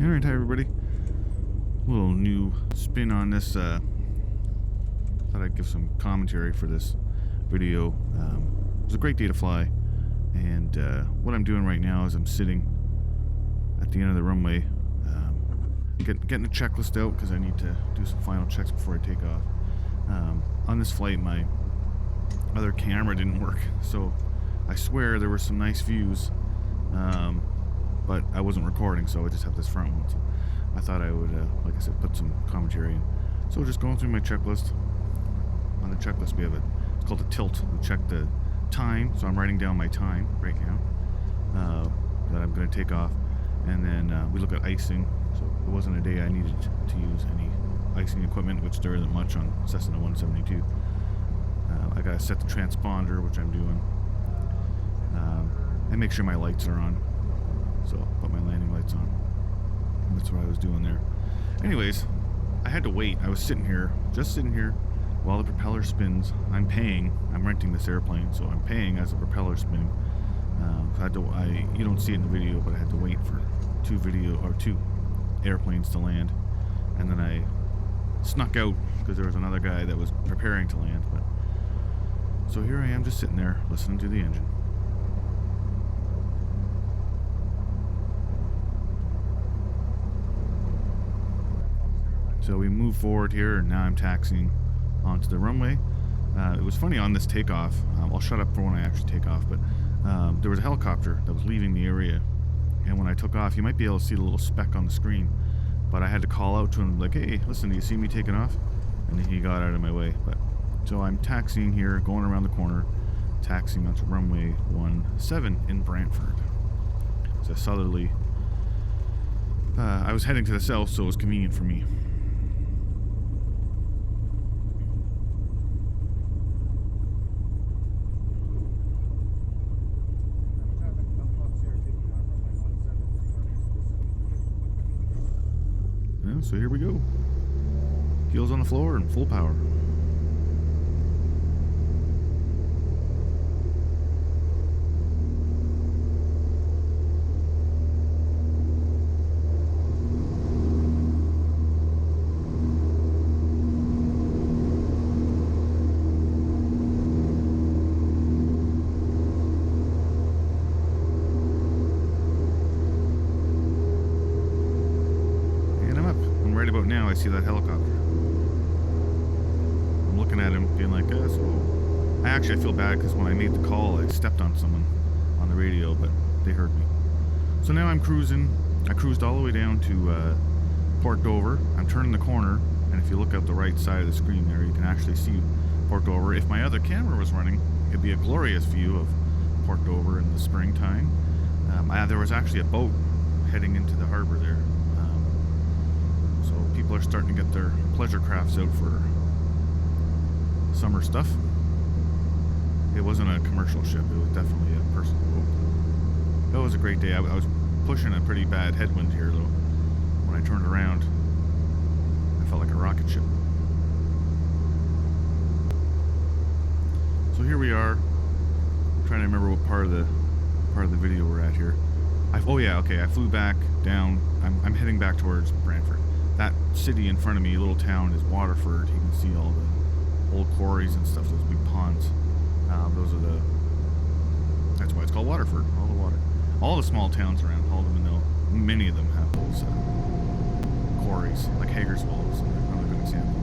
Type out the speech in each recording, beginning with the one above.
Alright, hi everybody. A little new spin on this. Thought I'd give some commentary for this video. It was a great day to fly, and what I'm doing right now is I'm sitting at the end of the runway, getting a checklist out because I need to do some final checks before I take off. On this flight, my other camera didn't work, so I swear there were some nice views. But I wasn't recording, so I just have this front one. So I thought I would, like I said, put some commentary in. So just going through my checklist. On the checklist, we have it's called a tilt. We check the time, so I'm writing down my time right now that I'm going to take off. And then we look at icing. So it wasn't a day I needed to use any icing equipment, which there isn't much on Cessna 172. I got to set the transponder, which I'm doing. And make sure my lights are on. So, put my landing lights on. And that's what I was doing there. Anyways, I had to wait. I was sitting here, just sitting here, while the propeller spins. I'm paying. I'm renting this airplane, so I'm paying as the propeller spinning. You don't see it in the video, but I had to wait for two airplanes to land. And then I snuck out because there was another guy that was preparing to land. So here I am, just sitting there, listening to the engine. So we move forward here, and now I'm taxiing onto the runway. It was funny on this takeoff. I'll shut up for when I actually take off, but there was a helicopter that was leaving the area. And when I took off, you might be able to see the little speck on the screen. But I had to call out to him, like, hey, listen, do you see me taking off? And then he got out of my way. So I'm taxiing here, going around the corner, taxiing onto runway 17 in Brantford. It's a southerly. I was heading to the south, so it was convenient for me. So here we go. Heels on the floor and full power. Right about now, I see that helicopter. I'm looking at him, being like, so. I feel bad because when I made the call, I stepped on someone on the radio, but they heard me. So now I'm cruising. I cruised all the way down to Port Dover. I'm turning the corner, and if you look out the right side of the screen there, you can actually see Port Dover. If my other camera was running, it'd be a glorious view of Port Dover in the springtime. There was actually a boat heading into the harbor there. People are starting to get their pleasure crafts out for summer stuff. It wasn't a commercial ship, it was definitely a personal boat. That was a great day. I was pushing a pretty bad headwind here though. When I turned around, I felt like a rocket ship. So here we are. I'm trying to remember what part of the video we're at here. I flew back down. I'm heading back towards Brantford. That city in front of me, a little town, is Waterford. You can see all the old quarries and stuff, those big ponds. That's why it's called Waterford, all the water. All the small towns around Haldeman, many of them have those quarries, like Hagersville is another good example.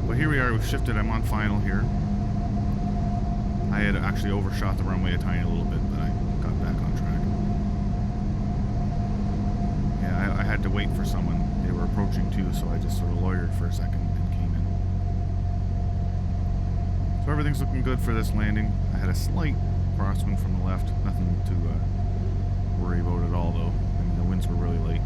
But here we are, we've shifted, I'm on final here. I had actually overshot the runway a tiny little bit, but I got back on track. Yeah, I had to wait for someone. They were approaching too, so I just sort of loitered for a second and came in. So everything's looking good for this landing. I had a slight crosswind from the left, nothing to worry about at all though. I mean, the winds were really late.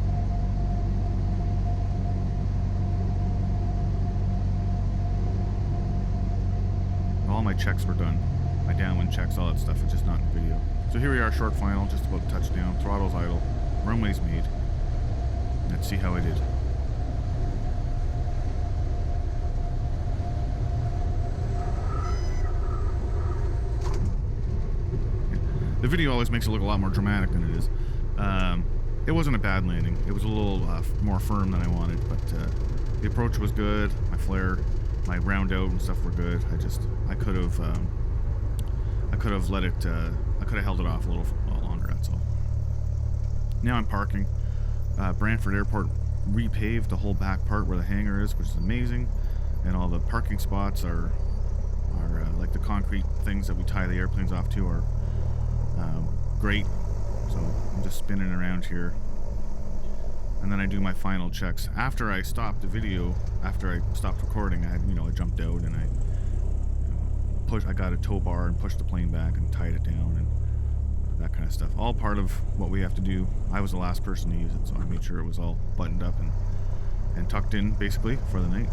All my checks were done. My downwind checks, all that stuff, it's just not in the video. So here we are, short final, just about to touch down. Throttle's idle, runway's made. Let's see how I did. The video always makes it look a lot more dramatic than it is. It wasn't a bad landing. It was a little more firm than I wanted, but the approach was good. My flare, my round out and stuff were good. I could have let it. I could have held it off a little longer. That's all. Now I'm parking. Brantford Airport repaved the whole back part where the hangar is, which is amazing, and all the parking spots are like the concrete things that we tie the airplanes off to are great. So I'm just spinning around here, and then I do my final checks after I stopped the video. After I stopped recording, I jumped out and I got a tow bar and pushed the plane back and tied it down and that kind of stuff. All part of what we have to do. I was the last person to use it, so I made sure it was all buttoned up and tucked in basically for the night.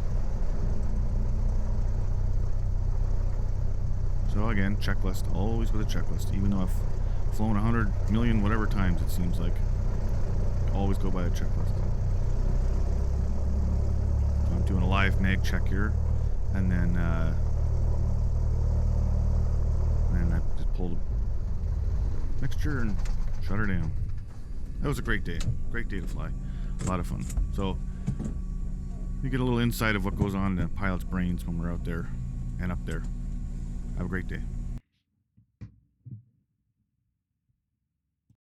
So again, checklist, always with a checklist. Even though I've flown 100 million whatever times, it seems like, I always go by a checklist. So I'm doing a live mag check here, and then I just pulled a mixture and shut her down. That was a great day to fly, a lot of fun. So you get a little insight of what goes on in a pilot's brains when we're out there and up there. Have a great day.